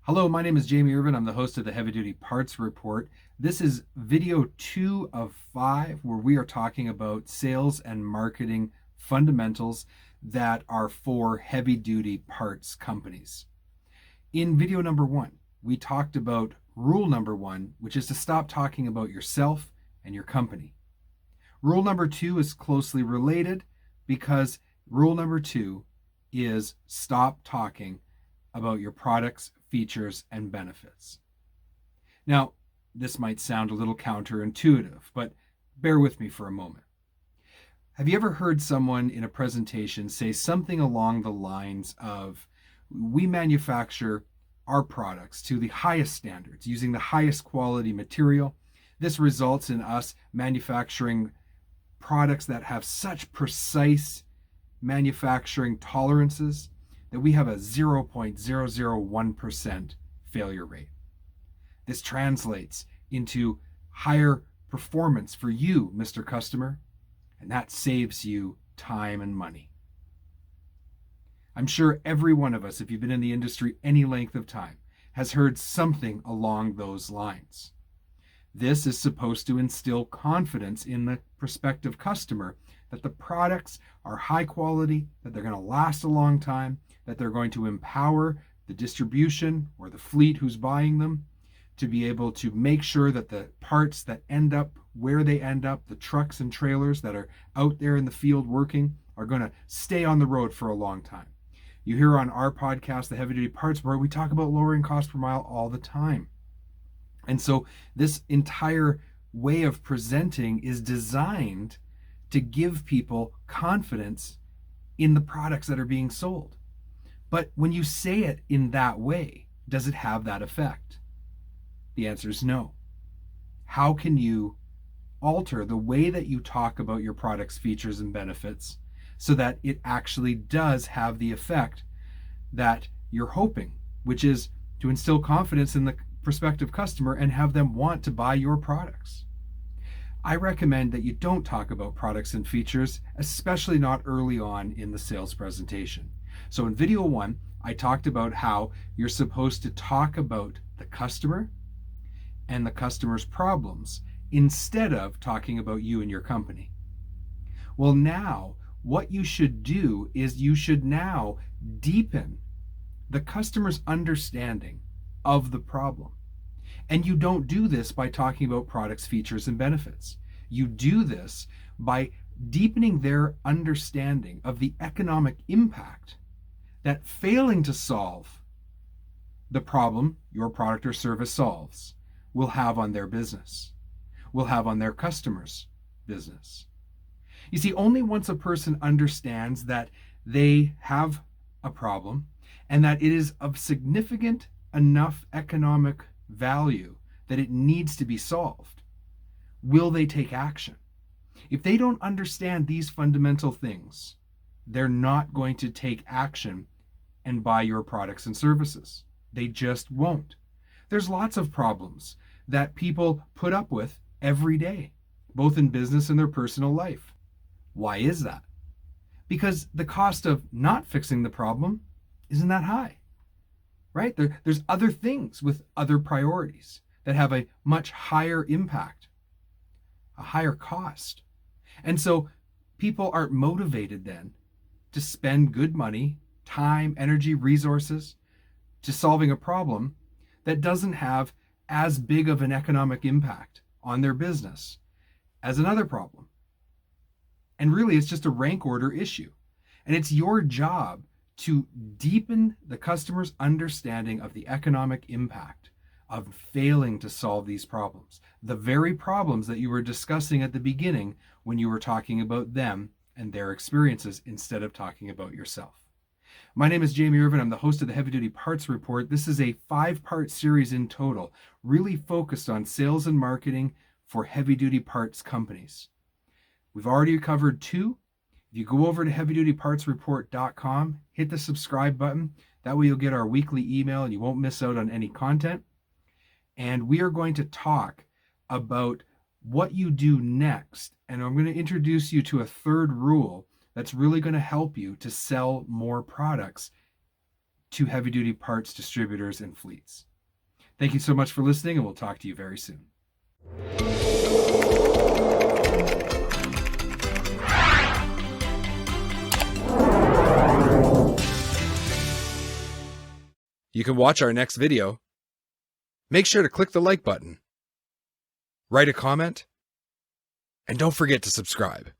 Hello, my name is Jamie Irvin. I'm the host of the Heavy Duty Parts Report. This is video 2 of 5, where we are talking about sales and marketing fundamentals that are for heavy duty parts companies. In video number 1, we talked about rule number 1, which is to stop talking about yourself and your company. Rule number 2 is closely related because rule number 2 is stop talking about your products, features, and benefits. Now, this might sound a little counterintuitive, but bear with me for a moment. Have you ever heard someone in a presentation say something along the lines of, we manufacture our products to the highest standards using the highest quality material. This results in us manufacturing products that have such precise manufacturing tolerances that we have a 0.001% failure rate. This translates into higher performance for you, Mr. Customer, and that saves you time and money. I'm sure every one of us, if you've been in the industry any length of time, has heard something along those lines. This is supposed to instill confidence in the prospective customer that the products are high quality, that they're going to last a long time, that they're going to empower the distribution or the fleet who's buying them to be able to make sure that the parts that end up where they end up, the trucks and trailers that are out there in the field working, are going to stay on the road for a long time. You hear on our podcast, the Heavy Duty Parts Report, we talk about lowering cost per mile all the time. And so this entire way of presenting is designed to give people confidence in the products that are being sold. But when you say it in that way, does it have that effect? The answer is no. How can you alter the way that you talk about your product's features and benefits so that it actually does have the effect that you're hoping, which is to instill confidence in the prospective customer and have them want to buy your products? I recommend that you don't talk about products and features, especially not early on in the sales presentation. So in video 1, I talked about how you're supposed to talk about the customer and the customer's problems instead of talking about you and your company. Well, now what you should do is you should now deepen the customer's understanding of the problem. And you don't do this by talking about products, features, and benefits. You do this by deepening their understanding of the economic impact that failing to solve the problem your product or service solves will have on their business, will have on their customers' business. You see, only once a person understands that they have a problem and that it is of significant enough economic value that it needs to be solved, will they take action. If they don't understand these fundamental things, they're not going to take action and buy your products and services. They just won't. There's lots of problems that people put up with every day, both in business and their personal life. Why is that? Because the cost of not fixing the problem isn't that high, right? There's other things with other priorities that have a much higher impact, a higher cost. And so people aren't motivated then to spend good money, time, energy, resources to solving a problem that doesn't have as big of an economic impact on their business as another problem. And really, it's just a rank order issue. And it's your job to deepen the customer's understanding of the economic impact of failing to solve these problems. The very problems that you were discussing at the beginning when you were talking about them and their experiences instead of talking about yourself. My name is Jamie Irvin. I'm the host of the Heavy Duty Parts Report. This is a 5-part series in total, really focused on sales and marketing for heavy duty parts companies. We've already covered 2. If you go over to heavydutypartsreport.com, hit the subscribe button. That way you'll get our weekly email and you won't miss out on any content. And we are going to talk about what you do next. And I'm going to introduce you to a 3rd rule that's really going to help you to sell more products to heavy-duty parts distributors and fleets. Thank you so much for listening, and we'll talk to you very soon. You can watch our next video. Make sure to click the like button, write a comment, and don't forget to subscribe.